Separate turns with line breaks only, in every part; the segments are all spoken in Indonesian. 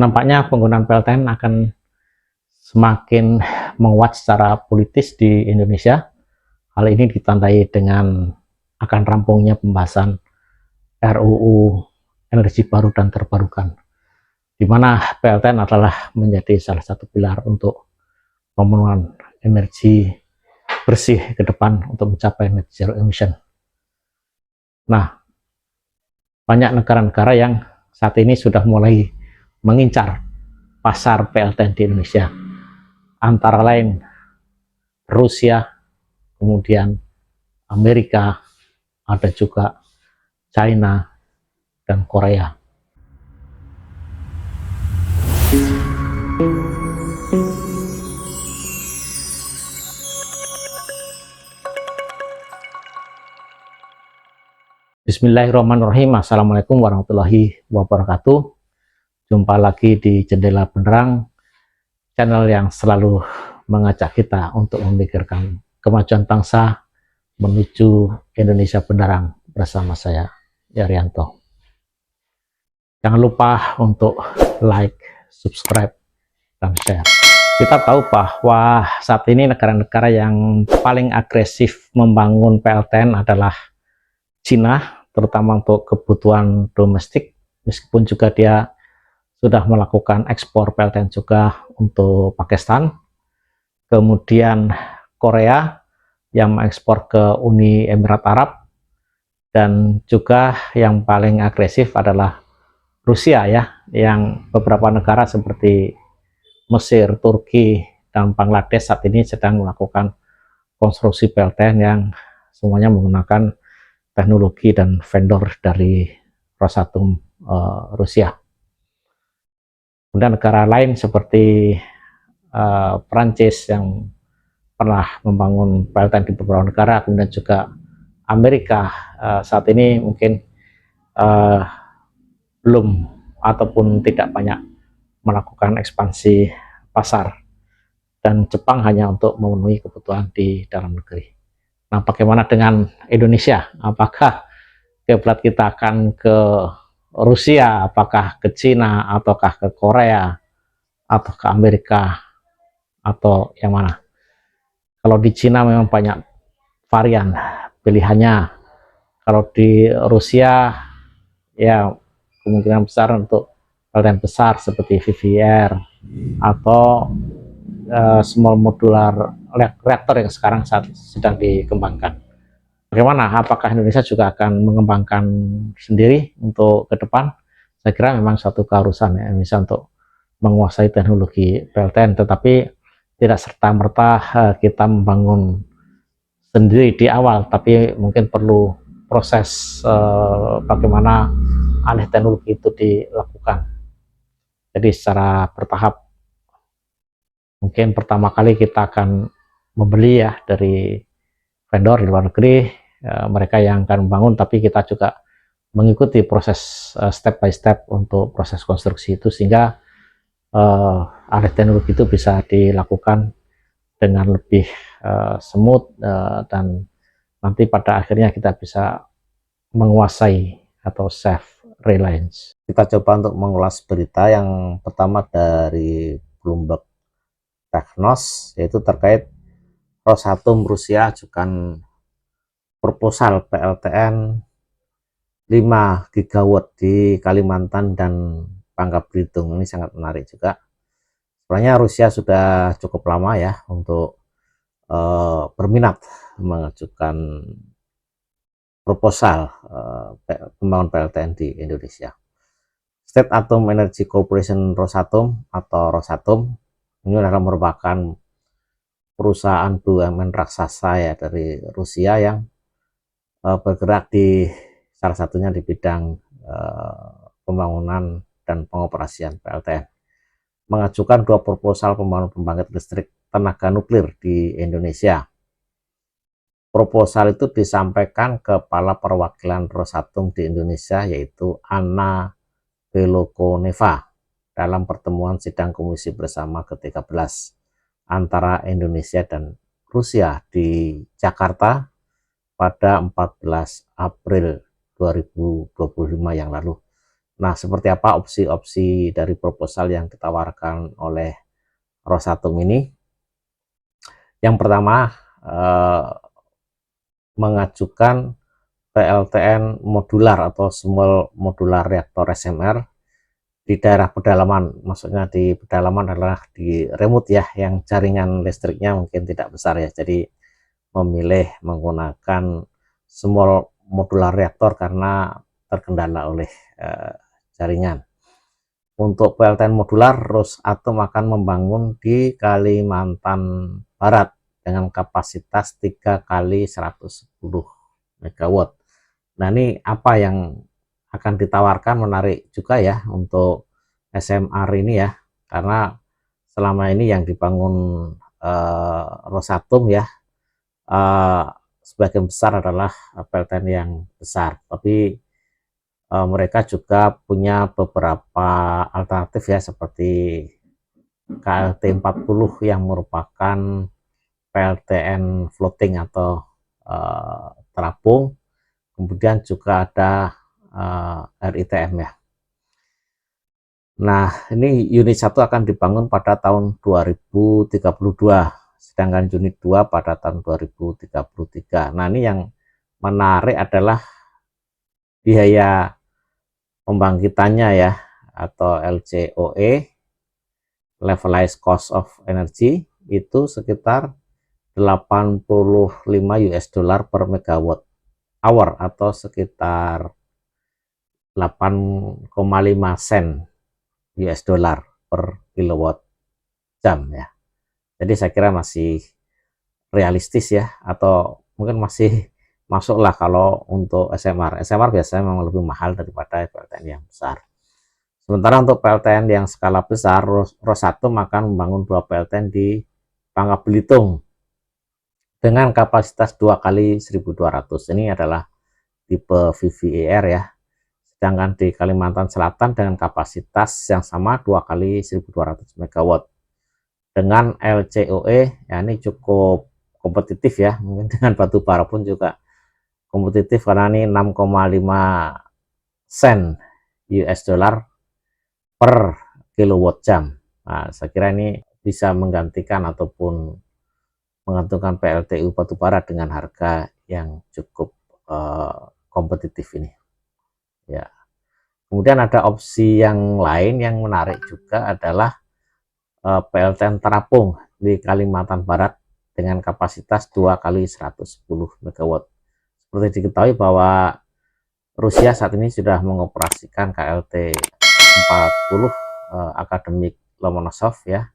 Nampaknya penggunaan PLTN akan semakin menguat secara politis di Indonesia. Hal ini ditandai dengan akan rampungnya pembahasan RUU energi baru dan terbarukan, di mana PLTN adalah menjadi salah satu pilar untuk pemenuhan energi bersih ke depan untuk mencapai net zero emission. Nah, banyak negara-negara yang saat ini sudah mulai mengincar pasar PLTN di Indonesia, antara lain Rusia, kemudian Amerika, ada juga China dan Korea. Bismillahirrahmanirrahim. Assalamualaikum warahmatullahi wabarakatuh. Jumpa lagi di Jendela Benderang, channel yang selalu mengajak kita untuk memikirkan kemajuan bangsa menuju Indonesia Benderang bersama saya, Yaryanto. Jangan lupa untuk like, subscribe, dan share. Kita tahu bahwa saat ini negara-negara yang paling agresif membangun PLTN adalah Cina, terutama untuk kebutuhan domestik, meskipun juga dia sudah melakukan ekspor PLTN juga untuk Pakistan. Kemudian Korea yang mengekspor ke Uni Emirat Arab, dan juga yang paling agresif adalah Rusia ya, yang beberapa negara seperti Mesir, Turki, dan Bangladesh saat ini sedang melakukan konstruksi PLTN yang semuanya menggunakan teknologi dan vendor dari Rosatom Rusia. Kemudian negara lain seperti Prancis yang pernah membangun PLTN di beberapa negara, kemudian juga Amerika saat ini mungkin belum ataupun tidak banyak melakukan ekspansi pasar, dan Jepang hanya untuk memenuhi kebutuhan di dalam negeri. Nah, bagaimana dengan Indonesia? Apakah kiblat kita akan ke Rusia, apakah ke Cina, ataukah ke Korea, atau ke Amerika, atau yang mana? Kalau di Cina memang banyak varian pilihannya. Kalau di Rusia, ya kemungkinan besar untuk PLTN besar seperti VVR atau small modular reaktor yang sekarang sedang dikembangkan. Bagaimana? Apakah Indonesia juga akan mengembangkan sendiri untuk ke depan? Saya kira memang suatu keharusan ya Indonesia untuk menguasai teknologi PLTN, tetapi tidak serta-merta kita membangun sendiri di awal, tapi mungkin perlu proses bagaimana alih teknologi itu dilakukan. Jadi secara bertahap, mungkin pertama kali kita akan membeli ya dari vendor di luar negeri, mereka yang akan membangun, tapi kita juga mengikuti proses step by step untuk proses konstruksi itu, sehingga alih teknologi itu bisa dilakukan dengan lebih smooth, dan nanti pada akhirnya kita bisa menguasai atau self reliance. Kita coba untuk mengulas berita yang pertama dari Bloomberg Technos, yaitu terkait Rosatom Rusia ajukan proposal PLTN 5 gigawatt di Kalimantan dan Bangka Belitung. Ini sangat menarik juga. Sebenarnya Rusia sudah cukup lama ya untuk berminat mengajukan proposal pembangunan PLTN di Indonesia. State Atom Energy Corporation Rosatom atau Rosatom ini adalah merupakan perusahaan BUMN raksasa ya dari Rusia yang bergerak di salah satunya di bidang pembangunan dan pengoperasian PLTN, mengajukan 2 proposal pembangunan pembangkit listrik tenaga nuklir di Indonesia. Proposal itu disampaikan Kepala Perwakilan Rosatom di Indonesia, yaitu Anna Belokoneva, dalam pertemuan sidang komisi bersama ke-13 antara Indonesia dan Rusia di Jakarta pada 14 April 2025 yang lalu. Nah, seperti apa opsi-opsi dari proposal yang ditawarkan oleh Rosatom ini? Yang pertama, mengajukan PLTN modular atau small modular reaktor SMR di daerah pedalaman. Maksudnya di pedalaman adalah di remote ya, yang jaringan listriknya mungkin tidak besar ya. Jadi memilih menggunakan small modular reaktor karena terkendala oleh jaringan. Untuk PLTN modular, Rosatom akan membangun di Kalimantan Barat dengan kapasitas 3 kali 110 megawatt. Nah, ini apa yang akan ditawarkan menarik juga ya untuk SMR ini ya, karena selama ini yang dibangun Rosatom ya, sebagian besar adalah PLTN yang besar, tapi mereka juga punya beberapa alternatif ya, seperti KLT 40 yang merupakan PLTN floating atau terapung. Kemudian juga ada RITM ya. Nah, ini unit 1 akan dibangun pada tahun 2032, sedangkan unit 2 pada tahun 2033. Nah, ini yang menarik adalah biaya pembangkitannya ya, atau LCOE, levelized cost of energy, itu sekitar 85 US dollar per megawatt hour atau sekitar 8,5 sen US dollar per kilowatt jam ya. Jadi saya kira masih realistis ya, atau mungkin masih masuklah kalau untuk SMR. SMR biasanya memang lebih mahal daripada PLTN yang besar. Sementara untuk PLTN yang skala besar, Rosatom akan membangun 2 PLTN di Bangka Belitung dengan kapasitas 2 kali 1.200. Ini adalah tipe VVER ya. Sedangkan di Kalimantan Selatan dengan kapasitas yang sama 2 kali 1.200 megawatt. Dengan LCOE, ya ini cukup kompetitif ya, mungkin dengan batu bara pun juga kompetitif karena ini 6,5 sen US dollar per kilowatt jam. Nah, saya kira ini bisa menggantikan ataupun menggantungkan PLTU batubara dengan harga yang cukup kompetitif ini ya. Kemudian ada opsi yang lain yang menarik juga adalah PLTN terapung di Kalimantan Barat dengan kapasitas 2 kali 110 megawatt. Seperti diketahui bahwa Rusia saat ini sudah mengoperasikan KLT 40 akademik Lomonosov ya,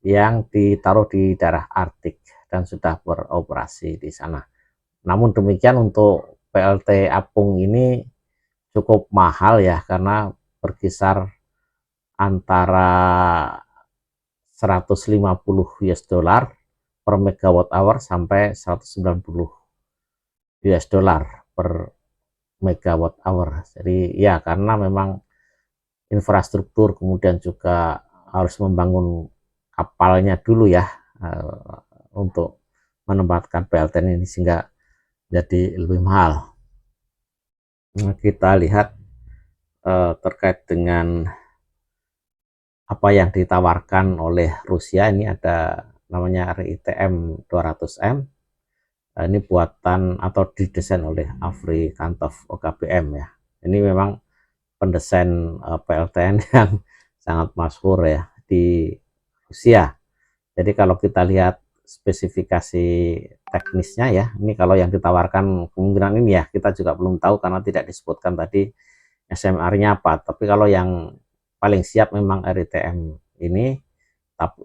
yang ditaruh di daerah Arktik dan sudah beroperasi di sana. Namun demikian untuk PLT apung ini cukup mahal ya, karena berkisar antara 150 US dollar per megawatt hour sampai 190 US dollar per megawatt hour. Jadi ya, karena memang infrastruktur, kemudian juga harus membangun kapalnya dulu ya, untuk menempatkan PLTN ini, sehingga jadi lebih mahal. Nah, kita lihat terkait dengan apa yang ditawarkan oleh Rusia. Ini ada namanya RITM 200M. Ini buatan atau didesain oleh Avri Kantov OKBM ya. Ini memang pendesain PLTN yang sangat masyhur ya di Rusia. Jadi kalau kita lihat spesifikasi teknisnya ya, ini kalau yang ditawarkan kemungkinan ini ya, kita juga belum tahu karena tidak disebutkan tadi SMR-nya apa. Tapi kalau yang paling siap memang RITM ini,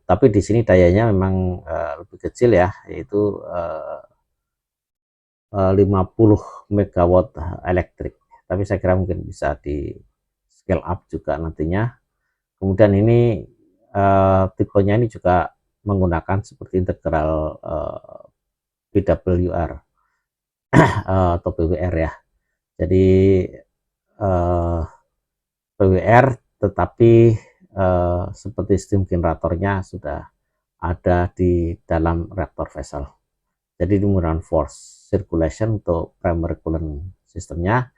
tapi di sini dayanya memang lebih kecil ya, yaitu 50 megawatt elektrik. Tapi saya kira mungkin bisa di scale up juga nantinya. Kemudian ini tipenya ini juga menggunakan seperti integral PWR atau PWR ya. Jadi PWR, tetapi seperti steam generatornya sudah ada di dalam reaktor vessel. Jadi ini menggunakan force circulation untuk primary coolant sistemnya.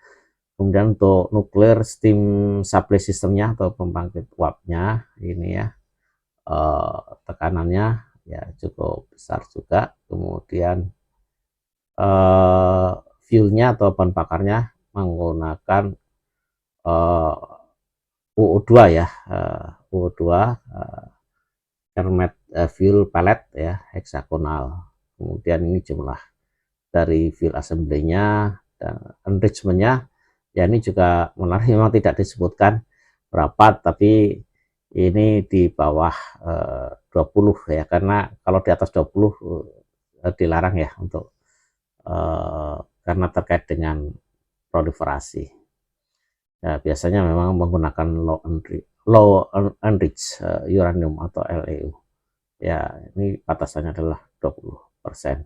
Kemudian untuk nuklir steam supply sistemnya atau pembangkit uapnya ini ya, tekanannya ya cukup besar juga. Kemudian fuelnya atau bahan bakarnya menggunakan UO2 ya, UO2 Hermet fuel pellet ya, heksagonal. Kemudian ini jumlah dari fuel assembly-nya dan enrichment-nya ya, ini juga menarik, memang tidak disebutkan berapa, tapi ini di bawah 20 ya, karena kalau di atas 20 dilarang ya untuk karena terkait dengan proliferasi. Ya, biasanya memang menggunakan low enriched uranium atau LEU. Ya, ini batasannya adalah 20%.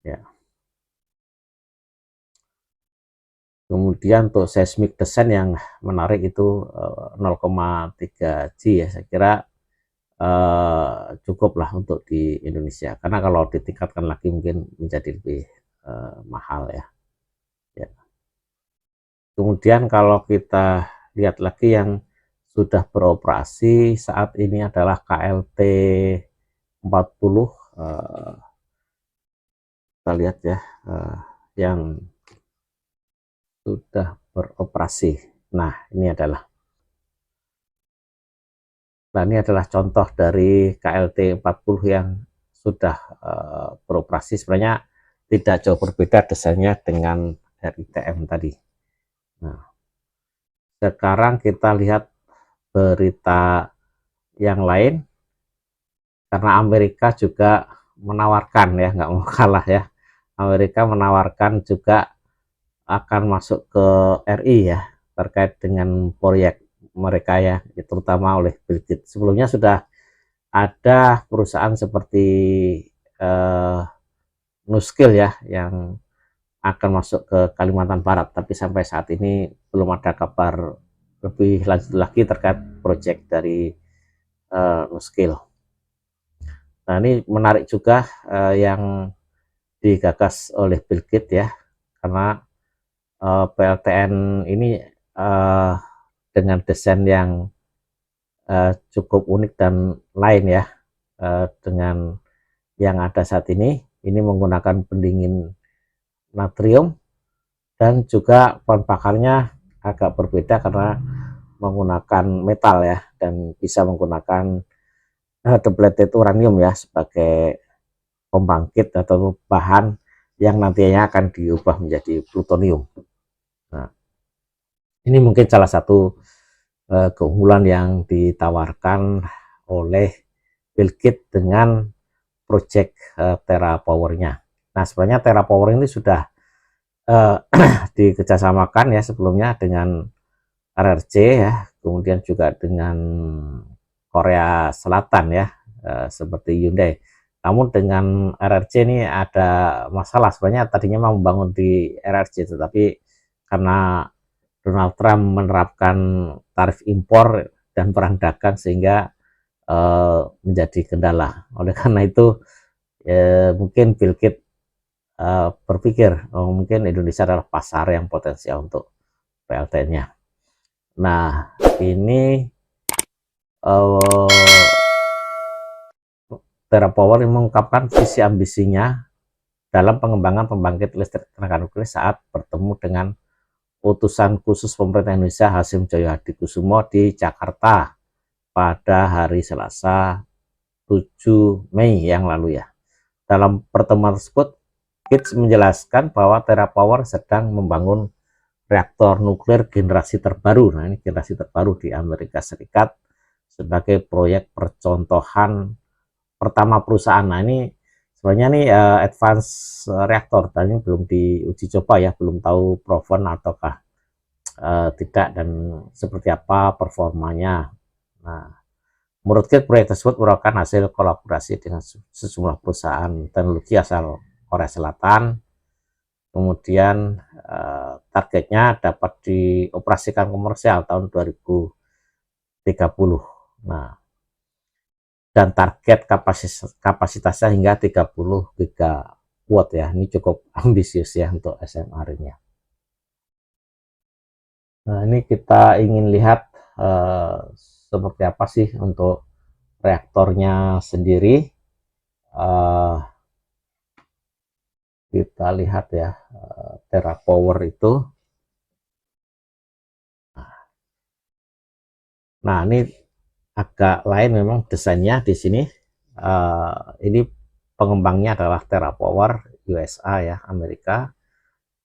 Ya. Kemudian untuk seismic descent yang menarik itu 0,3 G ya, saya kira cukup lah untuk di Indonesia, karena kalau ditingkatkan lagi mungkin menjadi lebih mahal ya. Ya. Kemudian kalau kita lihat lagi yang sudah beroperasi saat ini adalah KLT 40, kita lihat ya, yang sudah beroperasi. Nah, ini adalah contoh dari KLT 40 yang sudah beroperasi. Sebenarnya tidak jauh berbeda desainnya dengan RITM tadi. Nah, sekarang kita lihat berita yang lain, karena Amerika juga menawarkan ya, nggak mau kalah ya. Amerika menawarkan juga akan masuk ke RI ya, terkait dengan proyek mereka ya, terutama oleh Bill Gates. Sebelumnya sudah ada perusahaan seperti Nuskill ya yang akan masuk ke Kalimantan Barat, tapi sampai saat ini belum ada kabar lebih lanjut lagi terkait proyek dari Nuskill. Nah, ini menarik juga yang digagas oleh Bill Gates ya, karena PLTN ini dengan desain yang cukup unik dan lain ya, dengan yang ada saat ini menggunakan pendingin natrium, dan juga bahan bakarnya agak berbeda karena menggunakan metal ya, dan bisa menggunakan depleted uranium ya sebagai pembangkit atau bahan yang nantinya akan diubah menjadi plutonium. Nah, ini mungkin salah satu keunggulan yang ditawarkan oleh Bill Gates dengan project TerraPower-nya. Nah, sebenarnya TerraPower ini sudah dikerjasamakan ya sebelumnya dengan RRC ya, kemudian juga dengan Korea Selatan ya, seperti Hyundai. Namun dengan RRC ini ada masalah, sebenarnya tadinya mau membangun di RRC, tetapi karena Donald Trump menerapkan tarif impor dan perang dagang sehingga menjadi kendala. Oleh karena itu mungkin Bill Gates berpikir mungkin Indonesia adalah pasar yang potensial untuk PLTN-nya. Nah, ini TerraPower mengungkapkan visi ambisinya dalam pengembangan pembangkit listrik tenaga nuklir saat bertemu dengan utusan khusus pemerintah Indonesia Hasyim Joyo Hadikusumo di Jakarta pada hari Selasa 7 Mei yang lalu ya. Dalam pertemuan tersebut, Gates menjelaskan bahwa TerraPower sedang membangun reaktor nuklir generasi terbaru. Nah, ini generasi terbaru di Amerika Serikat sebagai proyek percontohan pertama perusahaan. Nah, ini sebenarnya nih advance reaktor, tadi belum diuji coba ya, belum tahu proven ataukah tidak dan seperti apa performanya. Nah, menurut Gates, proyek tersebut merupakan hasil kolaborasi dengan sejumlah perusahaan teknologi asal Korea Selatan. Kemudian targetnya dapat dioperasikan komersial tahun 2030. Nah, dan target kapasitasnya hingga 30 gigawatt ya. Ini cukup ambisius ya untuk SMR-nya. Nah, ini kita ingin lihat seperti apa sih untuk reaktornya sendiri. Kita lihat ya, TerraPower itu. Nah, ini agak lain memang desainnya di sini. Ini pengembangnya adalah TerraPower USA ya, Amerika.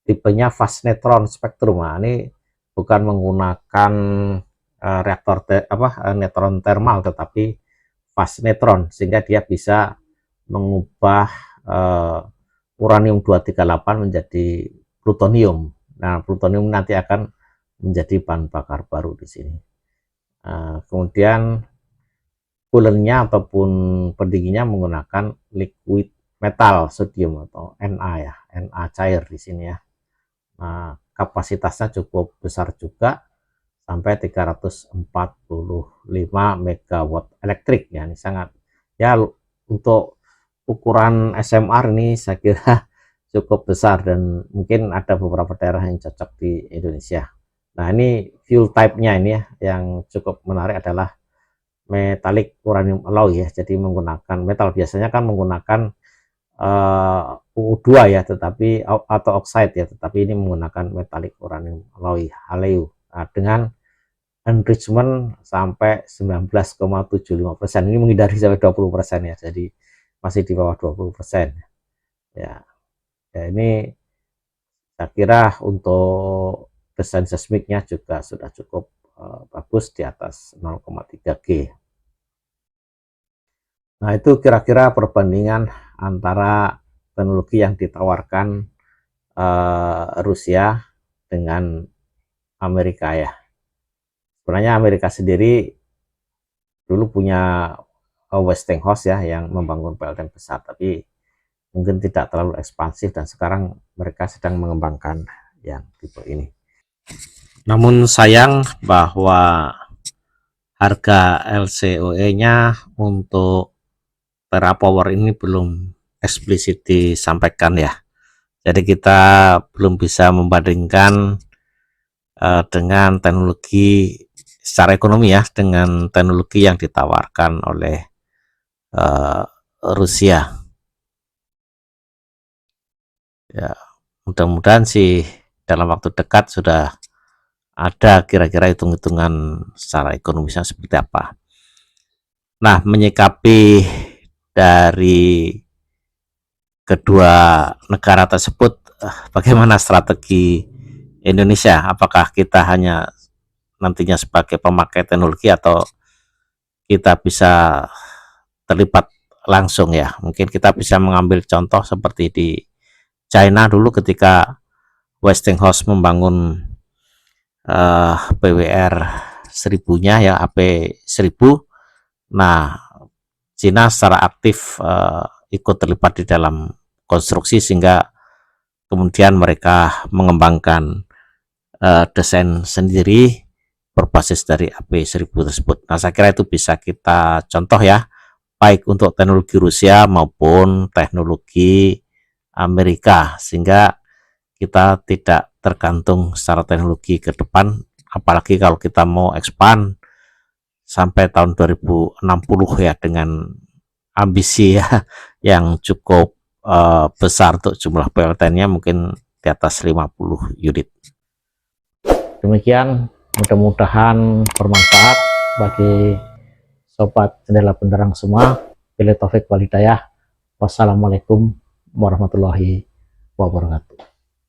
Tipenya fast neutron spektrum. Nah, ini bukan menggunakan reaktor neutron thermal, tetapi fast neutron, sehingga dia bisa mengubah uranium 238 menjadi plutonium. Nah, plutonium nanti akan menjadi bahan bakar baru di sini. Kemudian coolernya ataupun pendinginnya menggunakan liquid metal sodium atau Na ya, Na cair di sini ya. Nah, kapasitasnya cukup besar juga, sampai 345 megawatt elektrik ya. Ini sangat ya, untuk ukuran SMR ini saya kira cukup besar, dan mungkin ada beberapa daerah yang cocok di Indonesia. Nah, ini fuel type-nya ini ya, yang cukup menarik adalah metallic uranium alloy ya. Jadi menggunakan metal, biasanya kan menggunakan U2 ya, tetapi atau oxide ya, tetapi ini menggunakan metallic uranium alloy HALEU. Nah, dengan enrichment sampai 19,75%. Ini menghindari sampai 20% ya, jadi masih di bawah 20% ya. Ya, ini saya kira untuk desain seismiknya juga sudah cukup bagus, di atas 0,3 G. Nah, itu kira-kira perbandingan antara teknologi yang ditawarkan Rusia dengan Amerika ya. Sebenarnya Amerika sendiri dulu punya Westinghouse ya, yang membangun PLTN besar, tapi mungkin tidak terlalu ekspansif, dan sekarang mereka sedang mengembangkan yang tipe ini. Namun sayang bahwa harga LCOE-nya untuk TerraPower ini belum eksplisit disampaikan ya. Jadi kita belum bisa membandingkan dengan teknologi secara ekonomi ya, dengan teknologi yang ditawarkan oleh Rusia. Ya, mudah-mudahan sih dalam waktu dekat sudah ada kira-kira hitung-hitungan secara ekonomisnya seperti apa. Nah, menyikapi dari kedua negara tersebut, bagaimana strategi Indonesia? Apakah kita hanya nantinya sebagai pemakai teknologi, atau kita bisa terlibat langsung ya? Mungkin kita bisa mengambil contoh seperti di China dulu, ketika Westinghouse membangun PWR 1000-nya ya, AP1000. Nah, Cina secara aktif ikut terlibat di dalam konstruksi, sehingga kemudian mereka mengembangkan desain sendiri berbasis dari AP1000 tersebut. Nah, saya kira itu bisa kita contoh ya, baik untuk teknologi Rusia maupun teknologi Amerika, sehingga kita tidak tergantung secara teknologi ke depan, apalagi kalau kita mau expand sampai tahun 2060 ya, dengan ambisi ya yang cukup besar untuk jumlah PLTN-nya, mungkin di atas 50 unit.
Demikian, mudah-mudahan bermanfaat bagi sobat jendela benderang semua. Billahi taufik wal hidayah. Wassalamualaikum warahmatullahi wabarakatuh.